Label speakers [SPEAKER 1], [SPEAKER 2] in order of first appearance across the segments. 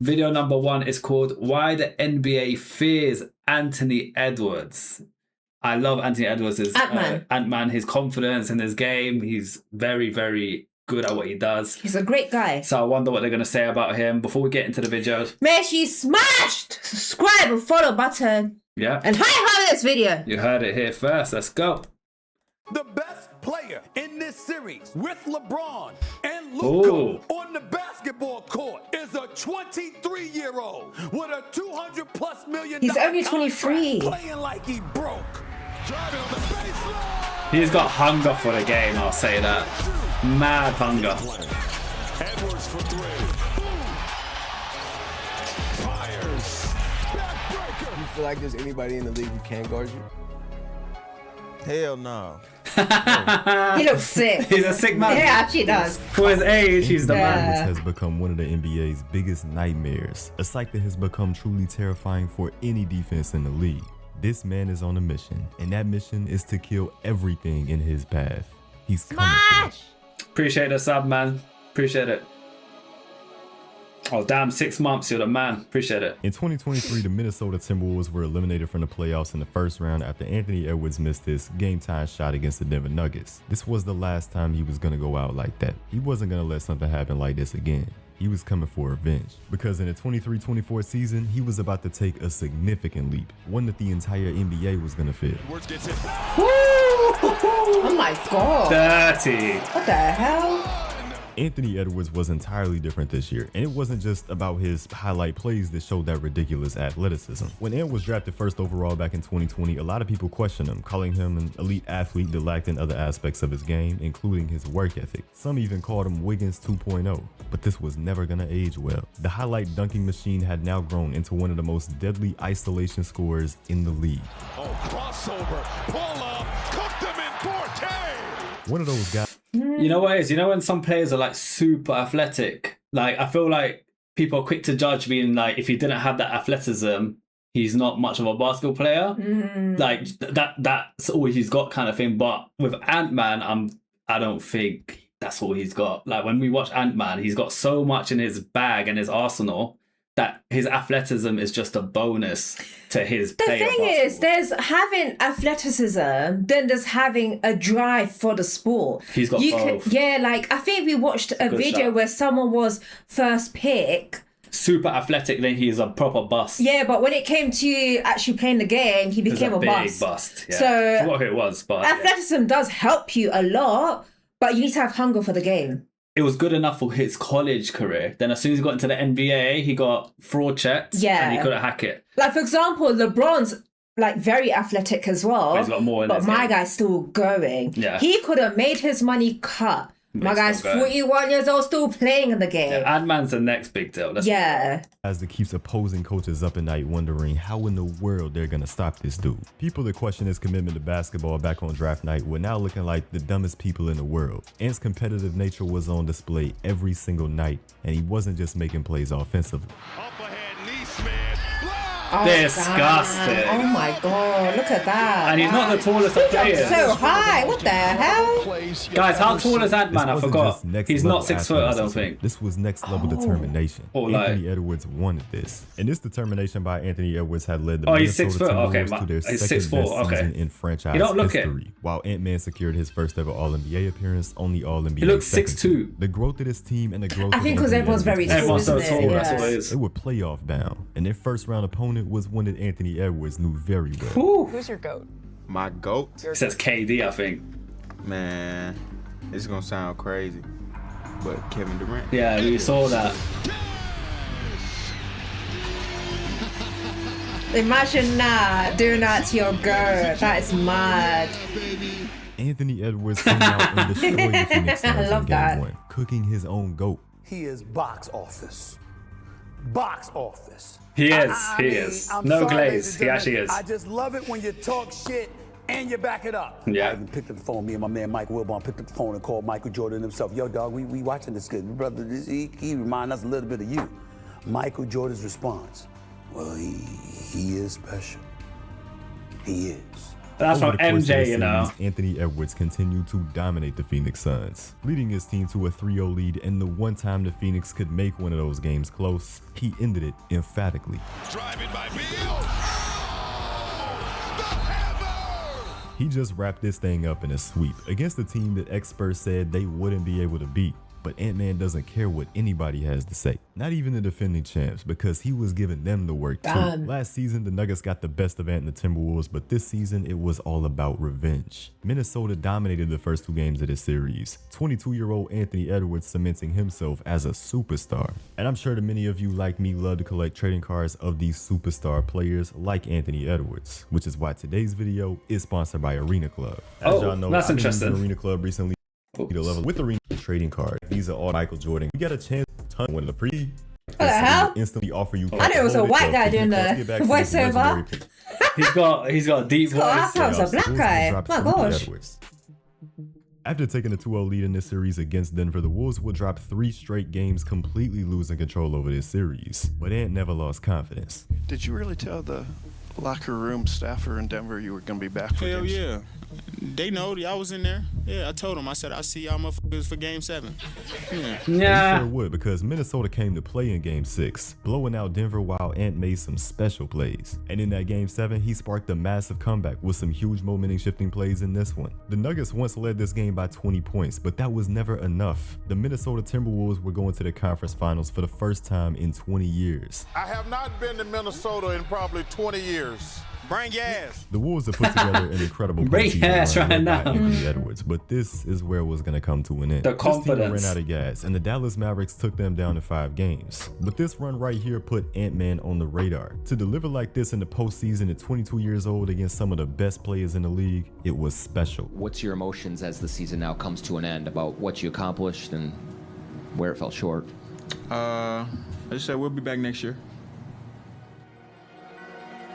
[SPEAKER 1] Video number 1 is called Why the NBA Fears Anthony Edwards. I love Anthony Edwards' Ant-Man, his confidence in his game. He's very, very good at what he does.
[SPEAKER 2] He's a great guy.
[SPEAKER 1] So I wonder what they're going to say about him before we get into the video.
[SPEAKER 2] Make sure you smash the subscribe and follow button.
[SPEAKER 1] Yeah.
[SPEAKER 2] And hype this video.
[SPEAKER 1] You heard it here first. Let's go.
[SPEAKER 3] The best player in this series with LeBron and Luka on the basketball court is a 23-year-old with a $200+ million.
[SPEAKER 2] He's only 23.
[SPEAKER 3] Playing like he broke. Driving on the baseline.
[SPEAKER 1] He's got hunger for the game, I'll say that. Mad hunger.
[SPEAKER 3] Edwards for 3. Fires. Backbreaker.
[SPEAKER 4] You feel like there's anybody in the league who can guard you?
[SPEAKER 5] Hell no.
[SPEAKER 2] He looks sick.
[SPEAKER 1] He's a sick man.
[SPEAKER 2] Yeah, actually does.
[SPEAKER 1] For his age, he's the man.
[SPEAKER 6] Edwards has become one of the NBA's biggest nightmares, a sight that has become truly terrifying for any defense in the league. This man is on a mission, and that mission is to kill everything in his path. He's coming for it.
[SPEAKER 1] Appreciate the sub, man. Appreciate it. Oh, damn, 6 months, you're the man. Appreciate it.
[SPEAKER 6] In 2023, the Minnesota Timberwolves were eliminated from the playoffs in the first round after Anthony Edwards missed his game-time shot against the Denver Nuggets. This was the last time he was going to go out like that. He wasn't going to let something happen like this again. He was coming for revenge, because in the 23-24 season, he was about to take a significant leap, one that the entire NBA was going to feel.
[SPEAKER 2] Oh my god.
[SPEAKER 1] Dirty.
[SPEAKER 2] What the hell?
[SPEAKER 6] Anthony Edwards was entirely different this year, and it wasn't just about his highlight plays that showed that ridiculous athleticism. When Ant was drafted first overall back in 2020, a lot of people questioned him, calling him an elite athlete that lacked in other aspects of his game, including his work ethic. Some even called him Wiggins 2.0, but this was never gonna age well. The highlight dunking machine had now grown into one of the most deadly isolation scorers in the league.
[SPEAKER 3] Oh, crossover, pull up, cook them in 4K.
[SPEAKER 6] One of those guys.
[SPEAKER 1] You know what it is? You know when some players are like super athletic? Like, I feel like people are quick to judge, being like, if he didn't have that athleticism, he's not much of a basketball player. Like, that's all he's got kind of thing. But with Ant-Man, I don't think that's all he's got. Like, when we watch Ant-Man, he's got so much in his bag and his arsenal that his athleticism is just a bonus to his play.
[SPEAKER 2] The thing is, there's having athleticism, then there's having a drive for the sport.
[SPEAKER 1] He's got both.
[SPEAKER 2] Like, I think we watched a video where someone was first pick.
[SPEAKER 1] Super athletic, then he's a proper bust.
[SPEAKER 2] Yeah, but when it came to actually playing the game, he became a bust.
[SPEAKER 1] Big bust. Yeah.
[SPEAKER 2] So
[SPEAKER 1] I forgot who it was, but
[SPEAKER 2] athleticism does help you a lot, but you need to have hunger for the game.
[SPEAKER 1] It was good enough for his college career. Then as soon as he got into the NBA, he got fraud checked and he couldn't hack it.
[SPEAKER 2] Like, for example, LeBron's like very athletic as well.
[SPEAKER 1] But he's got more in
[SPEAKER 2] But
[SPEAKER 1] his
[SPEAKER 2] my
[SPEAKER 1] game.
[SPEAKER 2] guy's still going.
[SPEAKER 1] Yeah.
[SPEAKER 2] He could have made his money cut. My guy's 41 years old, still playing in the game.
[SPEAKER 1] Yeah, Ant-Man's the next big deal.
[SPEAKER 6] As that keeps opposing coaches up at night wondering how in the world they're gonna stop this dude. People that question his commitment to basketball back on draft night were now looking like the dumbest people in the world. Ant's competitive nature was on display every single night, and he wasn't just making plays offensively.
[SPEAKER 3] Up ahead, knee smash.
[SPEAKER 2] Oh,
[SPEAKER 1] disgusting.
[SPEAKER 2] God. Oh my god, look at that.
[SPEAKER 1] And he's not the tallest of players.
[SPEAKER 2] So high, what the hell?
[SPEAKER 1] Guys, how tall is Ant-Man? I forgot. He's not 6 foot, I don't think.
[SPEAKER 6] This was next level determination. Anthony Edwards wanted this. And this determination by Anthony Edwards had led the Minnesota Timberwolves to their second best season in franchise history. While Ant-Man secured his first ever All-NBA appearance on the All-NBA.
[SPEAKER 1] He looks 6'2".
[SPEAKER 6] The growth of this team and the growth
[SPEAKER 2] I think because everyone's very tall,
[SPEAKER 1] everyone's so
[SPEAKER 2] isn't
[SPEAKER 1] tall,
[SPEAKER 2] it?
[SPEAKER 1] that's what it is.
[SPEAKER 6] They were playoff bound, and their first round opponent was one that Anthony Edwards knew very well.
[SPEAKER 1] Ooh.
[SPEAKER 7] Who's your GOAT?
[SPEAKER 5] My GOAT?
[SPEAKER 1] It says KD, I think.
[SPEAKER 5] Man, it's gonna sound crazy, but Kevin Durant.
[SPEAKER 1] Yeah, we saw that.
[SPEAKER 2] Imagine that, doing that to your girl. That is mad.
[SPEAKER 6] Anthony Edwards came out and destroyed the Phoenix Suns in Game 1, cooking his own GOAT.
[SPEAKER 3] He is box office. Box office.
[SPEAKER 1] He is.
[SPEAKER 3] I'm
[SPEAKER 1] No
[SPEAKER 3] sorry,
[SPEAKER 1] glaze.
[SPEAKER 3] ladies and
[SPEAKER 1] He actually
[SPEAKER 3] gentlemen.
[SPEAKER 1] is.
[SPEAKER 3] I just love it when you talk shit and you back it up.
[SPEAKER 1] Yeah.
[SPEAKER 3] I even picked up the phone. Me and my man Mike Wilbon picked up the phone and called Michael Jordan himself. Yo, dog, we watching this good. Brother, he remind us a little bit of you. Michael Jordan's response. Well, he is special. He is.
[SPEAKER 1] That's
[SPEAKER 6] Over
[SPEAKER 1] from
[SPEAKER 6] the course of the
[SPEAKER 1] MJ, you know.
[SPEAKER 6] series, Anthony Edwards continued to dominate the Phoenix Suns, leading his team to a 3-0 lead, and the one time the Phoenix could make one of those games close, he ended it emphatically.
[SPEAKER 3] Driving by Beal. The hammer.
[SPEAKER 6] He just wrapped this thing up in a sweep against a team that experts said they wouldn't be able to beat. But Ant-Man doesn't care what anybody has to say, not even the defending champs, because he was giving them the work too. Last season, the Nuggets got the best of Ant and the Timberwolves, but this season, it was all about revenge. Minnesota dominated the first 2 games of this series, 22-year-old Anthony Edwards cementing himself as a superstar. And I'm sure that many of you like me love to collect trading cards of these superstar players like Anthony Edwards, which is why today's video is sponsored by Arena Club. As y'all know,
[SPEAKER 1] that's
[SPEAKER 6] I've been
[SPEAKER 1] interesting.
[SPEAKER 6] using Arena Club recently. The level with Arena trading card. These are all Michael Jordan. We got a chance to ton one of the pre.
[SPEAKER 2] What the hell?
[SPEAKER 6] Instantly offer you.
[SPEAKER 2] I knew it was a white guy doing the voiceover.
[SPEAKER 1] He's got a deep voice.
[SPEAKER 2] I thought it was a black guy. My gosh.
[SPEAKER 6] After taking a 2-0 lead in this series against Denver, the Wolves would drop 3 straight games, completely losing control over this series. But Ant never lost confidence.
[SPEAKER 7] Did you really tell the locker room staffer in Denver you were going to be back for
[SPEAKER 5] Hell
[SPEAKER 7] games?
[SPEAKER 5] yeah. They know I was in there. Yeah, I told them. I said, I'll see y'all motherfuckers for game 7. Yeah.
[SPEAKER 6] They sure would, because Minnesota came to play in game 6, blowing out Denver while Ant made some special plays. And in that game 7, he sparked a massive comeback with some huge momentum shifting plays in this one. The Nuggets once led this game by 20 points, but that was never enough. The Minnesota Timberwolves were going to the conference finals for the first time in 20 years.
[SPEAKER 3] I have not been to Minnesota in probably 20 years.
[SPEAKER 5] Bring Yass.
[SPEAKER 6] The Wolves have put together an incredible
[SPEAKER 1] Bring
[SPEAKER 6] postseason
[SPEAKER 1] Yass
[SPEAKER 6] run
[SPEAKER 1] right
[SPEAKER 6] led by
[SPEAKER 1] now.
[SPEAKER 6] Anthony Edwards, but this is where it was going to come to an end.
[SPEAKER 1] The
[SPEAKER 6] This team
[SPEAKER 1] confidence.
[SPEAKER 6] ran out of gas, and the Dallas Mavericks took them down to 5 games. But this run right here put Ant-Man on the radar. To deliver like this in the postseason at 22 years old against some of the best players in the league, it was special.
[SPEAKER 8] What's your emotions as the season now comes to an end about what you accomplished and where it fell short?
[SPEAKER 5] I just said we'll be back next year.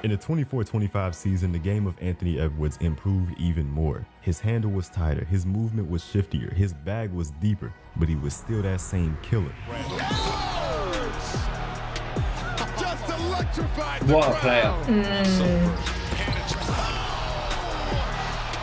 [SPEAKER 6] In the 24-25 season, the game of Anthony Edwards improved even more. His handle was tighter, his movement was shiftier, his bag was deeper, but he was still that same killer.
[SPEAKER 3] Just electrified.
[SPEAKER 1] What a player.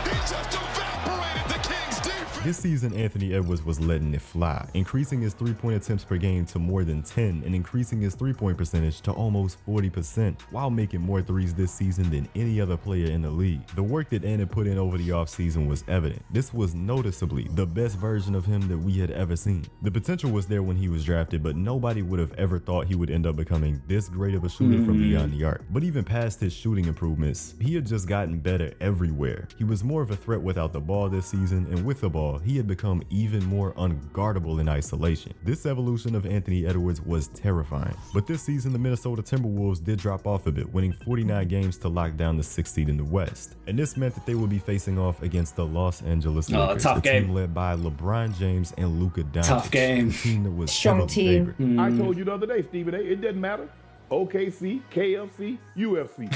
[SPEAKER 3] He just evaporated the Kings' defense.
[SPEAKER 6] This season, Anthony Edwards was letting it fly, increasing his 3-point attempts per game to more than 10 and increasing his 3-point percentage to almost 40%, while making more threes this season than any other player in the league. The work that Ant had put in over the offseason was evident. This was noticeably the best version of him that we had ever seen. The potential was there when he was drafted, but nobody would have ever thought he would end up becoming this great of a shooter from beyond the arc. But even past his shooting improvements, he had just gotten better everywhere. He was more of a threat without the ball this season, and with the ball, he had become even more unguardable in isolation. This evolution of Anthony Edwards was terrifying. But this season, the Minnesota Timberwolves did drop off a bit, winning 49 games to lock down the 6th seed in the West. And this meant that they would be facing off against the Los Angeles Lakers,
[SPEAKER 1] tough
[SPEAKER 6] a
[SPEAKER 1] game.
[SPEAKER 6] team led by LeBron James and Luka Doncic.
[SPEAKER 1] Tough game.
[SPEAKER 6] A team that was
[SPEAKER 2] Strong
[SPEAKER 6] heavily
[SPEAKER 2] team.
[SPEAKER 6] favored.
[SPEAKER 9] I told you the other day, Stephen A, it doesn't matter. OKC, KFC, UFC.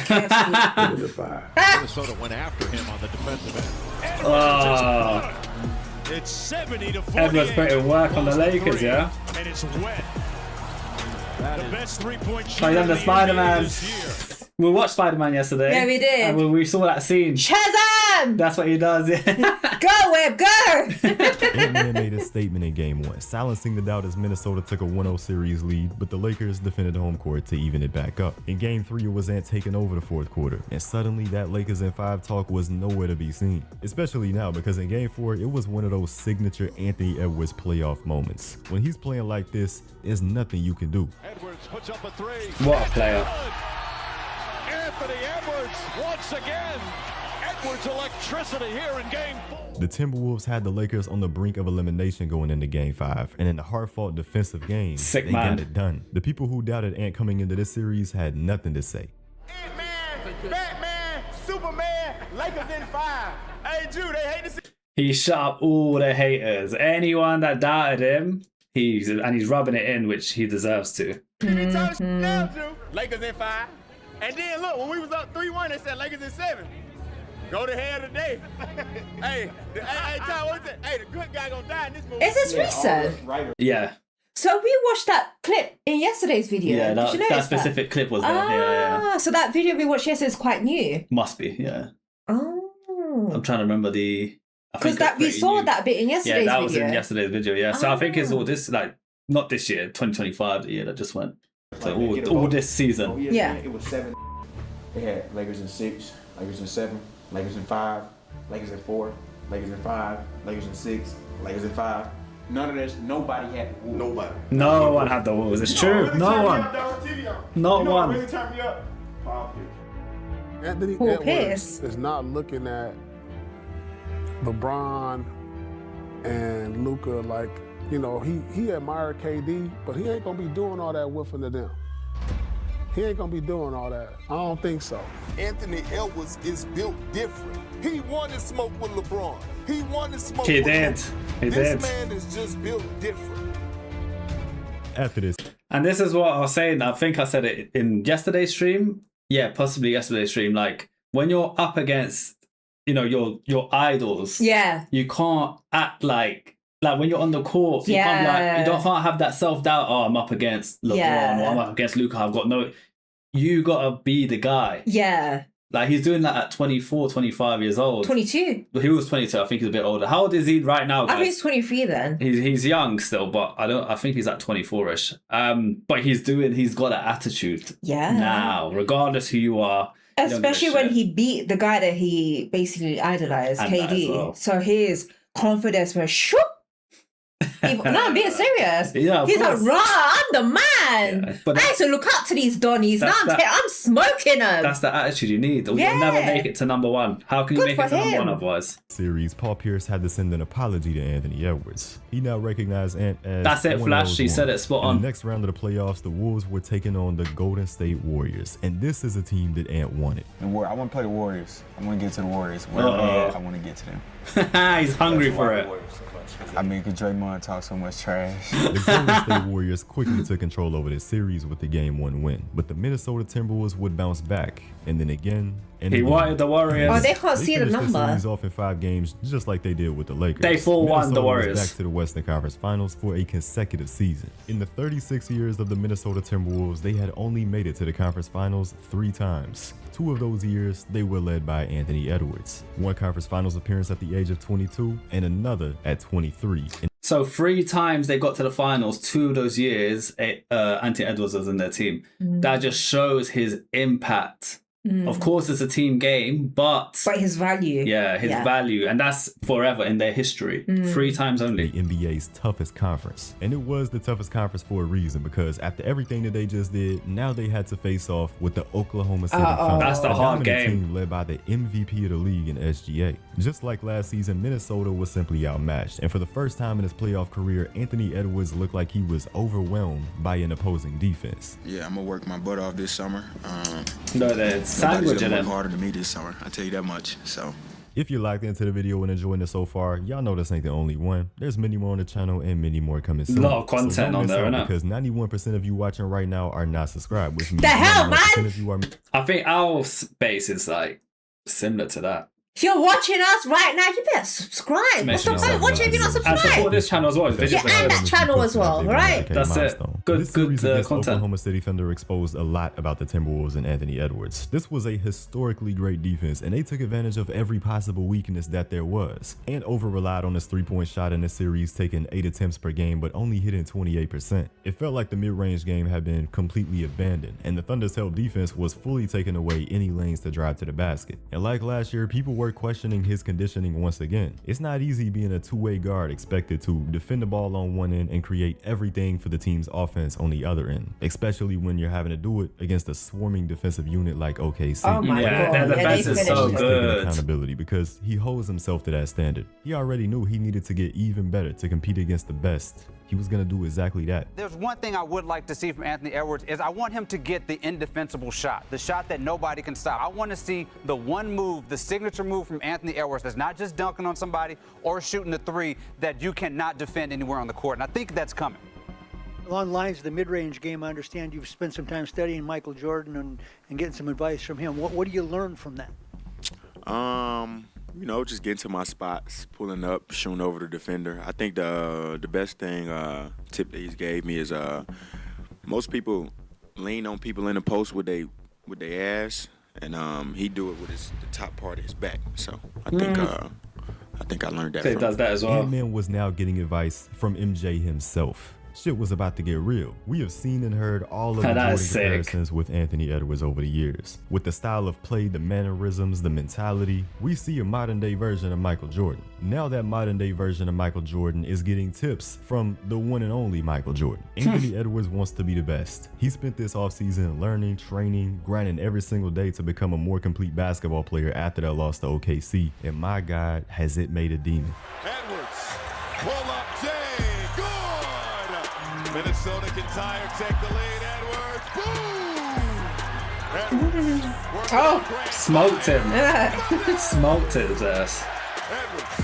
[SPEAKER 3] Minnesota went after him on the defensive end. It's 70-48.
[SPEAKER 1] Edwards putting work on the Lakers, yeah?
[SPEAKER 3] And it's wet. The best three-point shooter
[SPEAKER 1] Like
[SPEAKER 3] in
[SPEAKER 1] the
[SPEAKER 3] the
[SPEAKER 1] Spider-Man.
[SPEAKER 3] NBA this year.
[SPEAKER 1] We watched Spider-Man yesterday.
[SPEAKER 2] Yeah, we did.
[SPEAKER 1] And when we saw that scene,
[SPEAKER 2] Shazam!
[SPEAKER 1] that's what he does, yeah.
[SPEAKER 2] Go, Web, go!
[SPEAKER 6] Ant-Man made a statement in Game 1, silencing the doubt as Minnesota took a 1-0 series lead, but the Lakers defended home court to even it back up. In Game 3, it was Ant taking over the fourth quarter, and suddenly that Lakers in 5 talk was nowhere to be seen. Especially now, because in Game 4, it was one of those signature Anthony Edwards playoff moments. When he's playing like this, there's nothing you can do.
[SPEAKER 3] Edwards puts up a three.
[SPEAKER 1] What a player.
[SPEAKER 3] Anthony Edwards once again. Edwards electricity here in Game 4.
[SPEAKER 6] The Timberwolves had the Lakers on the brink of elimination going into Game 5, and in the hard-fought defensive game,
[SPEAKER 1] Sick
[SPEAKER 6] they
[SPEAKER 1] man.
[SPEAKER 6] got it done. The people who doubted Ant coming into this series had nothing to say.
[SPEAKER 5] Ant-Man, Batman, Superman, Lakers in 5. Hey, Drew, they hate to see.
[SPEAKER 1] He shut up all the haters. Anyone that doubted him, he's rubbing it in, which he deserves to.
[SPEAKER 5] Now, Drew, Lakers in 5. And then look, when we was up 3-1, they said Lakers in 7. Go to hell today. hey, Ty, what's it? Hey, the good guy gonna die in this movie.
[SPEAKER 2] Is this recent?
[SPEAKER 1] Yeah.
[SPEAKER 2] So we watched that clip in yesterday's video.
[SPEAKER 1] Yeah,
[SPEAKER 2] Did you notice
[SPEAKER 1] that specific clip was there. Yeah.
[SPEAKER 2] So that video we watched yesterday is quite new.
[SPEAKER 1] Must be, yeah.
[SPEAKER 2] Oh.
[SPEAKER 1] I'm trying to remember the.
[SPEAKER 2] Because that we saw that bit in yesterday's video.
[SPEAKER 1] Yeah, that was in yesterday's video. Yeah, so I think it's all this like not this year, 2025, the year that just went. So all this season.
[SPEAKER 2] Yeah.
[SPEAKER 5] It was 7. They had Lakers in 6, Lakers in 7, Lakers in 5, Lakers in 4, Lakers in 5, Lakers in 6, Lakers in 5. None of this. Nobody had the Wolves. Nobody.
[SPEAKER 1] No one had the Wolves. It's true.
[SPEAKER 5] Really
[SPEAKER 1] No one. Not one.
[SPEAKER 5] Really turned me up. Paul Pierce.
[SPEAKER 10] Anthony
[SPEAKER 2] Paul
[SPEAKER 10] Edwards
[SPEAKER 2] Pierce
[SPEAKER 10] is not looking at LeBron and Luka like, you know, he admired KD, but he ain't gonna be doing all that whiffing to them. He ain't gonna be doing all that. I don't think so.
[SPEAKER 3] Anthony Edwards is built different. He wanted smoke with LeBron. He wanted smoke
[SPEAKER 1] He
[SPEAKER 3] with
[SPEAKER 1] did. He
[SPEAKER 3] this
[SPEAKER 1] did.
[SPEAKER 3] man is just built different.
[SPEAKER 6] After this,
[SPEAKER 1] And this is what I was saying. I think I said it in yesterday's stream. Yeah, possibly yesterday's stream. Like when you're up against, you know, your idols.
[SPEAKER 2] Yeah.
[SPEAKER 1] You can't act like when you're on the court. You can't can't have that self doubt. Oh, I'm up against LeBron or I'm up against Luka. I've got no. You gotta be the guy.
[SPEAKER 2] Yeah.
[SPEAKER 1] Like he's doing that at 24, 25 years old.
[SPEAKER 2] 22.
[SPEAKER 1] He was 22. I think he's a bit older. How old is he right now, guys?
[SPEAKER 2] I think he's 23 then.
[SPEAKER 1] He's young still, but I think he's at 24ish. But he's got that attitude.
[SPEAKER 2] Yeah.
[SPEAKER 1] Now, regardless who you are.
[SPEAKER 2] Especially when he beat the guy that he basically idolized,
[SPEAKER 1] And that as
[SPEAKER 2] KD.
[SPEAKER 1] well.
[SPEAKER 2] So his confidence went shoop. No, I'm being serious.
[SPEAKER 1] Yeah,
[SPEAKER 2] He's like,
[SPEAKER 1] course.
[SPEAKER 2] rah, I'm the man.
[SPEAKER 1] Yeah, but
[SPEAKER 2] I used to look up to these Donnies. Now I'm smoking them.
[SPEAKER 1] That's the attitude you need. Or
[SPEAKER 2] Yeah.
[SPEAKER 1] You'll never make it to number one. How can you
[SPEAKER 2] Good
[SPEAKER 1] make
[SPEAKER 2] for
[SPEAKER 1] it to number one
[SPEAKER 2] him.
[SPEAKER 1] otherwise?
[SPEAKER 6] series, Paul Pierce had to send an apology to Anthony Edwards. He now recognized Ant as
[SPEAKER 1] That's it,
[SPEAKER 6] one of
[SPEAKER 1] Flash.
[SPEAKER 6] those
[SPEAKER 1] He said
[SPEAKER 6] ones.
[SPEAKER 1] it spot
[SPEAKER 6] In
[SPEAKER 1] on.
[SPEAKER 6] the next round of the playoffs, the Wolves were taking on the Golden State Warriors, and this is a team that Ant wanted.
[SPEAKER 5] I want to play the Warriors. I want to get to the Warriors. Wherever they at, I want to get to them.
[SPEAKER 1] He's hungry for it.
[SPEAKER 5] I mean, because Draymond talks so much trash.
[SPEAKER 6] The Golden State Warriors quickly took control over this series with the Game 1 win, but the Minnesota Timberwolves would bounce back, and then again, and
[SPEAKER 1] He
[SPEAKER 6] again.
[SPEAKER 1] wanted the Warriors.
[SPEAKER 2] Oh, they can't see the
[SPEAKER 6] finished
[SPEAKER 2] number.
[SPEAKER 6] series off in 5 games, just like they did with the Lakers.
[SPEAKER 1] They full won the
[SPEAKER 6] Minnesota was
[SPEAKER 1] Warriors.
[SPEAKER 6] back to the Western Conference Finals for a consecutive season. In the 36 years of the Minnesota Timberwolves, they had only made it to the conference finals 3 times. 2 of those years, they were led by Anthony Edwards. 1 conference finals appearance at the age of 22, and another at 23.
[SPEAKER 1] So 3 times they got to the finals. 2 of those years, Anthony Edwards was in their team. That just shows his impact. Of course, it's a team game, but
[SPEAKER 2] his value.
[SPEAKER 1] Yeah, his value. And that's forever in their history. 3 times only.
[SPEAKER 6] The NBA's toughest conference. And it was the toughest conference for a reason, because after everything that they just did, now they had to face off with the Oklahoma City Thunder.
[SPEAKER 1] That's the
[SPEAKER 6] a
[SPEAKER 1] hard
[SPEAKER 6] dominant
[SPEAKER 1] game.
[SPEAKER 6] team led by the MVP of the league in SGA. Just like last season, Minnesota was simply outmatched. And for the first time in his playoff career, Anthony Edwards looked like he was overwhelmed by an opposing defense.
[SPEAKER 5] Yeah, I'm going to work my butt off this summer.
[SPEAKER 1] No, there's sandwich in him.
[SPEAKER 5] Harder than me this summer. I tell you that much. So.
[SPEAKER 6] If you're locked into the video and enjoying it so far, y'all know this ain't the only one. There's many more on the channel and many more coming soon.
[SPEAKER 1] A lot of content
[SPEAKER 6] don't
[SPEAKER 1] on
[SPEAKER 6] miss
[SPEAKER 1] there,
[SPEAKER 6] out,
[SPEAKER 1] innit?
[SPEAKER 6] because 91% of you watching right now are not subscribed, which means
[SPEAKER 2] The hell,
[SPEAKER 6] 91%
[SPEAKER 2] man?
[SPEAKER 6] of you are
[SPEAKER 1] I think our space is like similar to that.
[SPEAKER 2] If you're watching us right now, you better subscribe. What's the
[SPEAKER 1] Make
[SPEAKER 2] point
[SPEAKER 1] sure
[SPEAKER 2] of watching if you're not
[SPEAKER 1] And support
[SPEAKER 2] subscribed?
[SPEAKER 1] this channel as well. It's
[SPEAKER 2] Yeah,
[SPEAKER 1] videos
[SPEAKER 2] and that channel as well, right?
[SPEAKER 1] That's it. Good-
[SPEAKER 6] This
[SPEAKER 1] good,
[SPEAKER 6] series against
[SPEAKER 1] content.
[SPEAKER 6] Oklahoma City Thunder exposed a lot about the Timberwolves and Anthony Edwards. This was a historically great defense, and they took advantage of every possible weakness that there was. And over-relied on his 3-point shot in the series, taking 8 attempts per game, but only hitting 28%. It felt like the mid-range game had been completely abandoned, and the Thunder's help defense was fully taking away any lanes to drive to the basket. And like last year, people were questioning his conditioning once again. It's not easy being a two-way guard expected to defend the ball on one end and create everything for the team's offense on the other end, especially when you're having to do it against a swarming defensive unit like OKC.
[SPEAKER 2] Oh my
[SPEAKER 1] Yeah,
[SPEAKER 2] God.
[SPEAKER 1] their
[SPEAKER 2] Yeah,
[SPEAKER 1] defense
[SPEAKER 2] they
[SPEAKER 1] is
[SPEAKER 2] finished
[SPEAKER 1] so
[SPEAKER 2] it.
[SPEAKER 6] He's taking
[SPEAKER 1] good.
[SPEAKER 6] accountability because he holds himself to that standard. He already knew he needed to get even better to compete against the best. He was going to do exactly that.
[SPEAKER 11] There's one thing I would like to see from Anthony Edwards is I want him to get the indefensible shot, the shot that nobody can stop. I want to see the one move, the signature move from Anthony Edwards that's not just dunking on somebody or shooting the 3 that you cannot defend anywhere on the court. And I think that's coming.
[SPEAKER 12] Along the lines of the mid-range game, I understand you've spent some time studying Michael Jordan and getting some advice from him. What do you learn from that?
[SPEAKER 5] You know, just getting to my spots, pulling up, shooting over the defender. I think the best thing tip that he's gave me is most people lean on people in the post with their ass,
[SPEAKER 13] and he do it with the top part of his back. So I think I learned that.
[SPEAKER 1] So he does that as well.
[SPEAKER 6] Ant-Man was now getting advice from MJ himself. Shit was about to get real. We have seen and heard all of the Jordan comparisons with Anthony Edwards over the years. With the style of play, the mannerisms, the mentality, we see a modern day version of Michael Jordan. Now that modern day version of Michael Jordan is getting tips from the one and only Michael Jordan. Anthony Edwards wants to be the best. He spent this offseason learning, training, grinding every single day to become a more complete basketball player after that loss to OKC. And my God, has it made a demon.
[SPEAKER 3] Edwards, pull up, Jay, good! Minnesota can tie or take the lead. Edwards, boom! Edwards,
[SPEAKER 1] smoked him. Smoked his ass.
[SPEAKER 3] Edwards,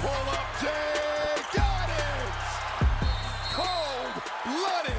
[SPEAKER 3] pull up, Jay, got it! Cold-blooded.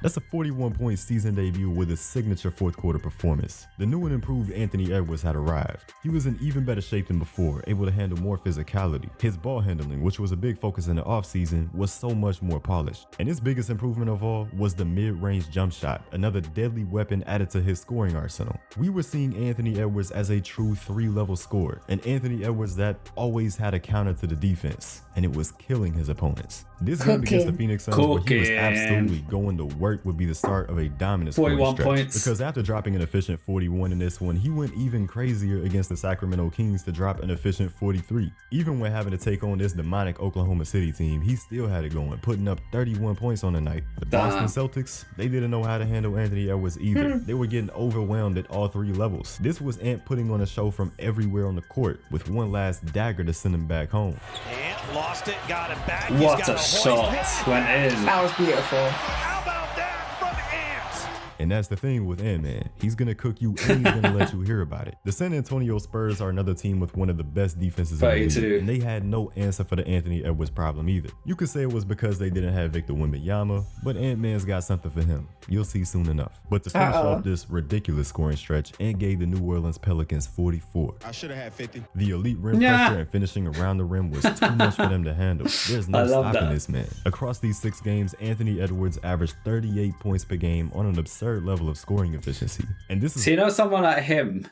[SPEAKER 6] That's a 41-point season debut with a signature fourth quarter performance. The new and improved Anthony Edwards had arrived. He was in even better shape than before, able to handle more physicality. His ball handling, which was a big focus in the offseason, was so much more polished. And his biggest improvement of all was the mid-range jump shot, another deadly weapon added to his scoring arsenal. We were seeing Anthony Edwards as a true 3-level scorer, and Anthony Edwards that always had a counter to the defense, and it was killing his opponents. This game against the Phoenix Suns, where he was absolutely going to work, would be the start of a dominant scoring
[SPEAKER 1] 41
[SPEAKER 6] stretch.
[SPEAKER 1] points.
[SPEAKER 6] Because after dropping an efficient 41 in this one, he went even crazier against the Sacramento Kings to drop an efficient 43. Even when having to take on this demonic Oklahoma City team, he still had it going, putting up 31 points on the night. The Boston Celtics, they didn't know how to handle Anthony Edwards either. They were getting overwhelmed at all 3 levels. This was Ant putting on a show from everywhere on the court, with one last dagger to send him back home.
[SPEAKER 14] Ant lost it, got it back.
[SPEAKER 1] What a shot. Went in.
[SPEAKER 2] That was beautiful.
[SPEAKER 14] How about that from Ant?
[SPEAKER 6] And that's the thing with Ant-Man. He's gonna cook you and he's gonna let you hear about it. The San Antonio Spurs are another team with one of the best defenses in the league, and they had no answer for the Anthony Edwards problem either. You could say it was because they didn't have Victor Wembanyama, but Ant-Man's got something for him. You'll see soon enough. But to finish off this ridiculous scoring stretch, Ant gave the New Orleans Pelicans 44.
[SPEAKER 13] I should have had 50.
[SPEAKER 6] The elite rim pressure and finishing around the rim was too much for them to handle. There's no stopping this man. Across these 6 games, Anthony Edwards averaged 38 points per game on an absurd level of scoring efficiency. And this is...
[SPEAKER 1] So you know someone like him,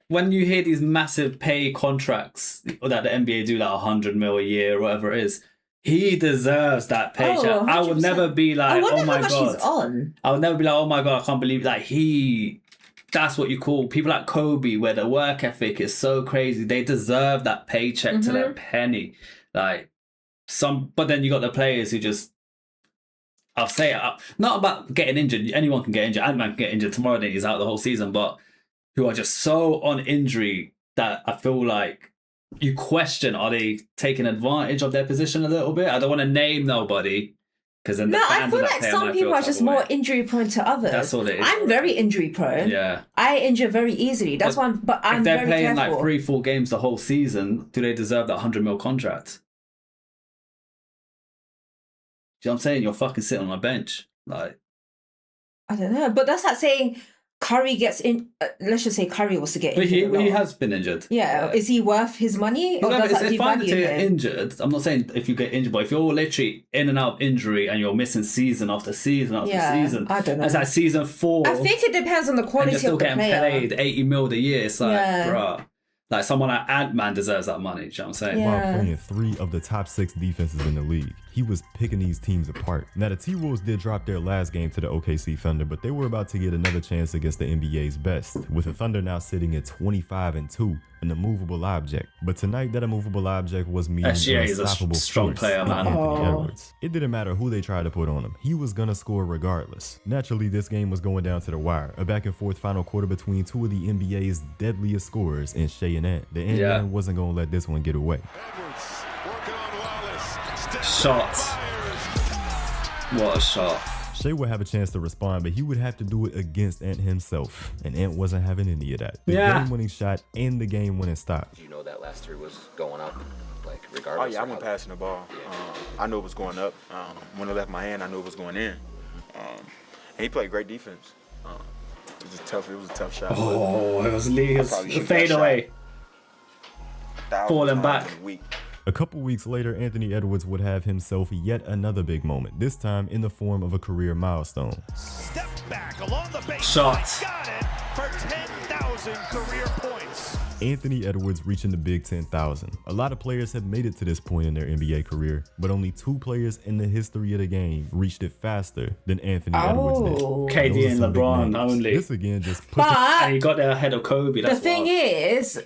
[SPEAKER 1] when you hear these massive pay contracts that the NBA do, like 100 mil a year or whatever it is, he deserves that paycheck. I would never be like, oh my God. I would never be like, oh my God, I can't believe like that's what you call people like Kobe, where the work ethic is so crazy. They deserve that paycheck to their penny. But then you got the players who just, I'll say it, not about getting injured. Anyone can get injured. Ant-Man can get injured tomorrow, then he's out the whole season. But who are just so on injury that I feel like you question, are they taking advantage of their position a little bit? I don't want to name nobody, because then
[SPEAKER 2] I feel like some people are just more injury prone to others.
[SPEAKER 1] That's all it is.
[SPEAKER 2] I'm very injury prone.
[SPEAKER 1] Yeah,
[SPEAKER 2] I injure very easily. That's why I'm very careful. If they're playing
[SPEAKER 1] like 3-4 games the whole season, do they deserve that 100 mil contract? Do you know what I'm saying? You're fucking sitting on a bench. Like,
[SPEAKER 2] I don't know, but that's like saying Curry gets in. Let's just say Curry was to get injured.
[SPEAKER 1] But he has been injured.
[SPEAKER 2] Yeah, is he worth his money? Or does that
[SPEAKER 1] it's fine to
[SPEAKER 2] devalue
[SPEAKER 1] get
[SPEAKER 2] him?
[SPEAKER 1] injured. I'm not saying if you get injured, but if you're literally in and out of injury and you're missing season after season after season,
[SPEAKER 2] I don't know.
[SPEAKER 1] It's like season 4.
[SPEAKER 2] I think it depends on the quality
[SPEAKER 1] and you're
[SPEAKER 2] of the
[SPEAKER 1] still
[SPEAKER 2] player.
[SPEAKER 1] getting paid 80 mil a year. It's like, bruh. Like someone like Ant-Man deserves that money. Do you know what I'm saying?
[SPEAKER 6] While playing 3 of the top 6 defenses in the league, he was picking these teams apart. Now, the T-Wolves did drop their last game to the OKC Thunder, but they were about to get another chance against the NBA's best, with the Thunder now sitting at 25-2, an immovable object. But tonight, that immovable object was meeting an unstoppable
[SPEAKER 1] strong
[SPEAKER 6] force
[SPEAKER 1] player,
[SPEAKER 6] in
[SPEAKER 1] man.
[SPEAKER 6] Anthony Edwards. It didn't matter who they tried to put on him. He was gonna score regardless. Naturally, this game was going down to the wire. A back-and-forth final quarter between 2 of the NBA's deadliest scorers in Shea and Ant. The Ant-Man wasn't gonna let this one get away.
[SPEAKER 1] Shot. What a shot.
[SPEAKER 6] Shea would have a chance to respond, but he would have to do it against Ant himself, and Ant wasn't having any of that. The game-winning shot and the game-winning stop.
[SPEAKER 8] Did you know that last 3 was going up, like regardless?
[SPEAKER 5] Oh yeah, I went passing the ball. I knew it was going up. When it left my hand, I knew it was going in. And he played great defense. It was a tough shot.
[SPEAKER 1] Oh, it was Lee's fade away. Falling back.
[SPEAKER 6] A couple weeks later, Anthony Edwards would have himself yet another big moment, this time in the form of a career milestone.
[SPEAKER 14] Step Putback along the baseline.
[SPEAKER 1] Shot.
[SPEAKER 14] Got it for 10,000 career points.
[SPEAKER 6] Anthony Edwards reaching the big 10,000. A lot of players have made it to this point in their NBA career, but only 2 players in the history of the game reached it faster than Anthony Edwards did.
[SPEAKER 1] KD and LeBron only.
[SPEAKER 6] This again just puts
[SPEAKER 1] and he got there ahead of Kobe.
[SPEAKER 2] The thing is,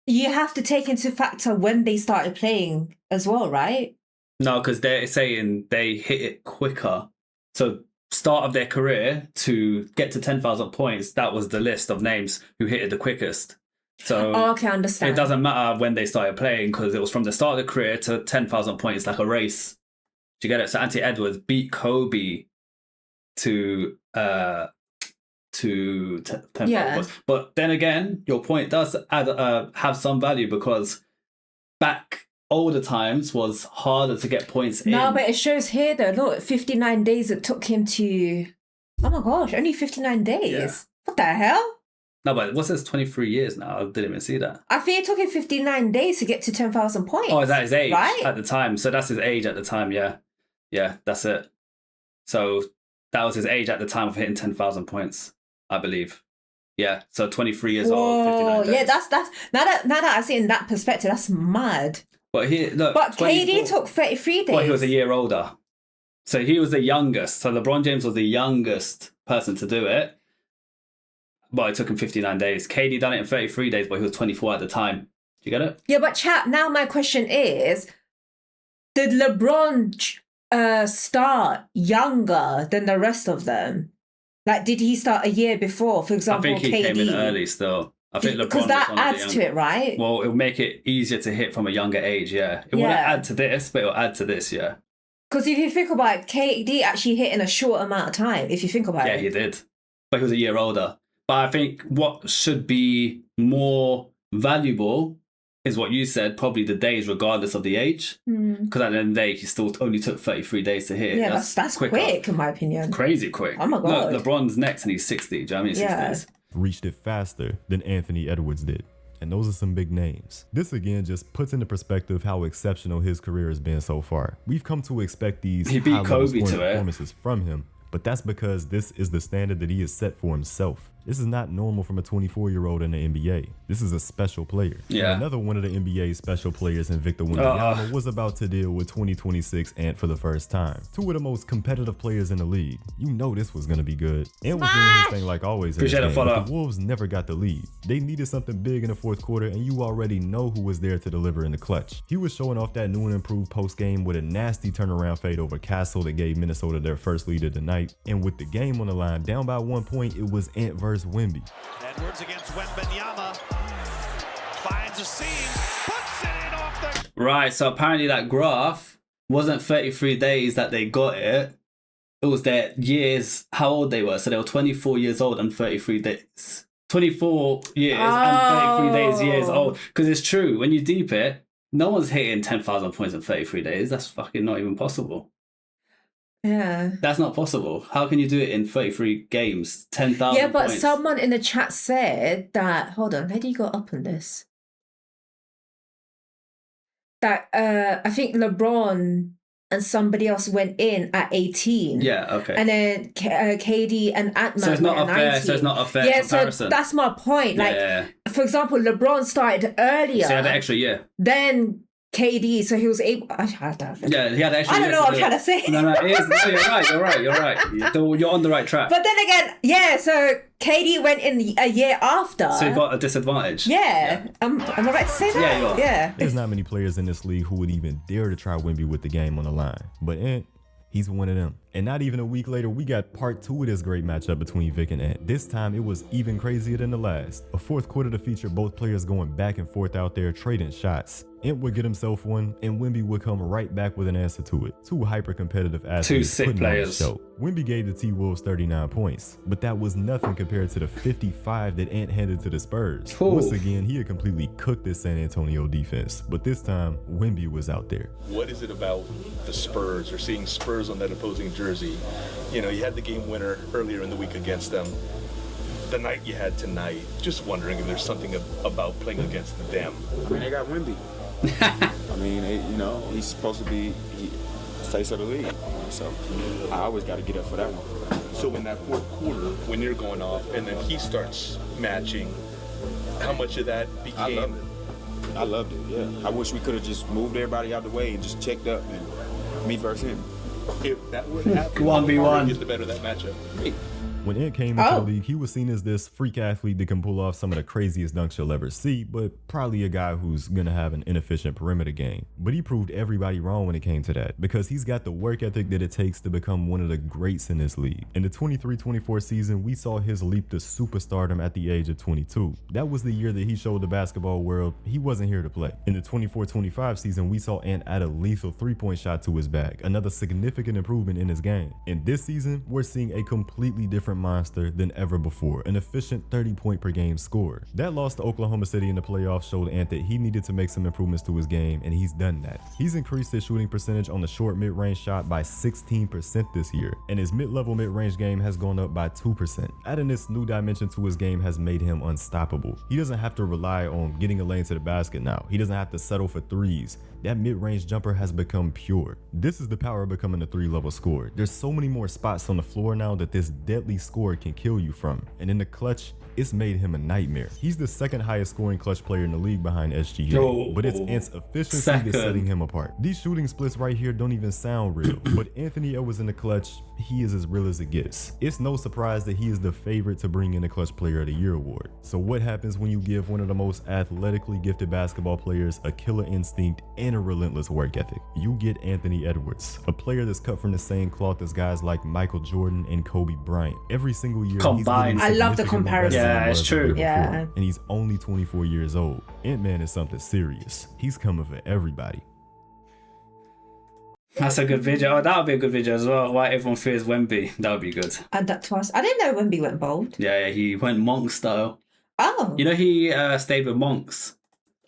[SPEAKER 2] you have to take into factor when they started playing as well, right?
[SPEAKER 1] No, because they're saying they hit it quicker. So start of their career to get to 10,000 points, that was the list of names who hit it the quickest. So
[SPEAKER 2] okay, I understand.
[SPEAKER 1] It doesn't matter when they started playing because it was from the start of the career to 10,000 points, like a race. Do you get it? So Anthony Edwards beat Kobe to 10,000 points. But then again, your point does have some value because back older times was harder to get points in.
[SPEAKER 2] No, but it shows here though. Look, 59 days it took him to. Oh my gosh, only 59 days.
[SPEAKER 1] Yeah.
[SPEAKER 2] What the hell?
[SPEAKER 1] No, but what's this? 23 years now. I didn't even see that.
[SPEAKER 2] I think it took him 59 days to get to 10,000 points.
[SPEAKER 1] Oh, is that his age
[SPEAKER 2] right?
[SPEAKER 1] at the time? So that's his age at the time, yeah. Yeah, that's it. So that was his age at the time of hitting 10,000 points, I believe. Yeah, so 23 years old, 59 days.
[SPEAKER 2] Yeah, that's now that I see it in that perspective, that's mad.
[SPEAKER 1] But here, look,
[SPEAKER 2] but KD took 33 days.
[SPEAKER 1] Well, he was a year older. So he was the youngest. So LeBron James was the youngest person to do it. But it took him 59 days. KD done it in 33 days, but he was 24 at the time. Do you get it?
[SPEAKER 2] Yeah, but chat, now my question is, did LeBron start younger than the rest of them? Like, did he start a year before, for example,
[SPEAKER 1] I think he came in early still. I think LeBron
[SPEAKER 2] because that adds to it, right?
[SPEAKER 1] Well, it'll make it easier to hit from a younger age, yeah. It won't add to this, but it'll add to this, yeah.
[SPEAKER 2] Because if you think about it, KD actually hit in a short amount of time, if you think about it.
[SPEAKER 1] Yeah, he did. But he was a year older. But I think what should be more valuable is what you said, probably the days regardless of the age. Because at the end of the day, he still only took 33 days to hit.
[SPEAKER 2] Yeah, that's quick in my opinion.
[SPEAKER 1] Crazy quick.
[SPEAKER 2] Oh my God.
[SPEAKER 1] Look, LeBron's next and he's 60. Do you know how many 6 days?
[SPEAKER 6] Reached it faster than Anthony Edwards did. And those are some big names. This again just puts into perspective how exceptional his career has been so far. We've come to expect these high-level scoring performances from him, but that's because this is the standard that he has set for himself. This is not normal from a 24-year-old in the NBA. This is a special player.
[SPEAKER 1] Yeah.
[SPEAKER 6] And another one of the NBA's special players in Victor Wembanyama was about to deal with 2026 Ant for the first time. 2 of the most competitive players in the league. You know this was going to be good. Ant was doing his thing like always.
[SPEAKER 1] Appreciate the follow.
[SPEAKER 6] The Wolves never got the lead. They needed something big in the fourth quarter, and you already know who was there to deliver in the clutch. He was showing off that new and improved post game with a nasty turnaround fade over Castle that gave Minnesota their first lead of the night. And with the game on the line, down by 1 point, it was Ant versus Wemby.
[SPEAKER 14] Edwards against Wembanyama. Finds a seam. Puts it in off the...
[SPEAKER 1] Right, so apparently that graph wasn't 33 days that they got it. It was their years, how old they were. So they were 24 years old and 33 days. 24 years and 33 years old. Because it's true, when you deep it, no one's hitting 10,000 points in 33 days. That's fucking not even possible.
[SPEAKER 2] Yeah.
[SPEAKER 1] That's not possible. How can you do it in 33 games? 10,000
[SPEAKER 2] Yeah, but
[SPEAKER 1] points?
[SPEAKER 2] someone in the chat said that, hold on, how do you go up on this? That I think LeBron and somebody else went in at 18.
[SPEAKER 1] Yeah, okay.
[SPEAKER 2] And then KD and Ant-Man
[SPEAKER 1] So it's not
[SPEAKER 2] went
[SPEAKER 1] a
[SPEAKER 2] at
[SPEAKER 1] fair,
[SPEAKER 2] 19.
[SPEAKER 1] so it's not a fair comparison.
[SPEAKER 2] So that's my point. Like, for example, LeBron started earlier.
[SPEAKER 1] So he had an extra year.
[SPEAKER 2] Then KD, so he was able. I don't know.
[SPEAKER 1] Yeah, he had an extra
[SPEAKER 2] I don't know what I'm trying to say.
[SPEAKER 1] No, it is. No, you're right. You're on the right track.
[SPEAKER 2] But then again, yeah, so KD went in a year after.
[SPEAKER 1] So you got a disadvantage.
[SPEAKER 2] Yeah. Am I right to say that?
[SPEAKER 1] Yeah, you are.
[SPEAKER 2] Yeah.
[SPEAKER 6] There's not many players in this league who would even dare to try Wemby with the game on the line. But Ant, he's one of them. And not even a week later, we got part 2 of this great matchup between Vic and Ant. This time, it was even crazier than the last. A fourth quarter to feature both players going back and forth out there trading shots. Ant would get himself one, and Wemby would come right back with an answer to it. 2 hyper-competitive athletes.
[SPEAKER 1] 2 sick players.
[SPEAKER 6] Wemby gave the T-Wolves 39 points, but that was nothing compared to the 55 that Ant handed to the Spurs.
[SPEAKER 1] Ooh.
[SPEAKER 6] Once again, he had completely cooked this San Antonio defense, but this time, Wemby was out there.
[SPEAKER 15] What is it about the Spurs or seeing Spurs on that opposing jersey? You know, you had the game winner earlier in the week against them. The night you had tonight, just wondering if there's something about playing against them.
[SPEAKER 16] I mean, they got Wemby. I mean, he's supposed to be face of the league. So I always got to get up for that one.
[SPEAKER 15] So in that fourth quarter, when you're going off, and then he starts matching, how much of that became?
[SPEAKER 16] I loved it. Yeah. I wish we could have just moved everybody out the way and just checked up and me versus him.
[SPEAKER 15] If that would happen,
[SPEAKER 1] 1v1.
[SPEAKER 15] Get the better of that matchup.
[SPEAKER 6] When Ant came into the league, he was seen as this freak athlete that can pull off some of the craziest dunks you'll ever see, but probably a guy who's gonna have an inefficient perimeter game. But he proved everybody wrong when it came to that, because he's got the work ethic that it takes to become one of the greats in this league. In the 23-24 season, we saw his leap to superstardom at the age of 22. That was the year that he showed the basketball world he wasn't here to play. In the 24-25 season, we saw Ant add a lethal three-point shot to his bag, another significant improvement in his game. In this season, we're seeing a completely different monster than ever before, an efficient 30-point per game scorer. That loss to Oklahoma City in the playoffs showed Ant that he needed to make some improvements to his game, and he's done that. He's increased his shooting percentage on the short mid-range shot by 16% this year, and his mid-level mid-range game has gone up by 2%. Adding this new dimension to his game has made him unstoppable. He doesn't have to rely on getting a lane to the basket now. He doesn't have to settle for threes. That mid-range jumper has become pure. This is the power of becoming a 3-level scorer. There's so many more spots on the floor now that this deadly scorer can kill you from, and in the clutch, it's made him a nightmare. He's the second highest scoring clutch player in the league behind SGA, but it's Ant's efficiency that's setting him apart. These shooting splits right here don't even sound real, but Anthony Edwards in the clutch, he is as real as it gets. It's no surprise that he is the favorite to bring in the Clutch Player of the Year award. So what happens when you give one of the most athletically gifted basketball players a killer instinct and a relentless work ethic? You get Anthony Edwards, a player that's cut from the same cloth as guys like Michael Jordan and Kobe Bryant. Every single year,
[SPEAKER 1] combined.
[SPEAKER 2] I love the comparison.
[SPEAKER 1] Yeah, it's true.
[SPEAKER 2] Yeah.
[SPEAKER 6] And he's only 24 years old. Ant-Man is something serious. He's coming for everybody.
[SPEAKER 1] That's a good video. Oh, that would be a good video as well. Why everyone fears Wemby. That would be good.
[SPEAKER 2] Add that to us. I didn't know Wemby went bald.
[SPEAKER 1] Yeah, he went monk style.
[SPEAKER 2] Oh.
[SPEAKER 1] You know, he stayed with monks.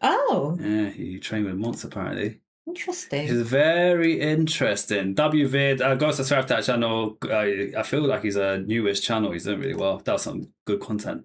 [SPEAKER 2] Oh.
[SPEAKER 1] Yeah, he trained with monks apparently.
[SPEAKER 2] Interesting.
[SPEAKER 1] It's very interesting. WVid, go subscribe to that channel. I feel like he's a newish channel. He's doing really well. That was some good content.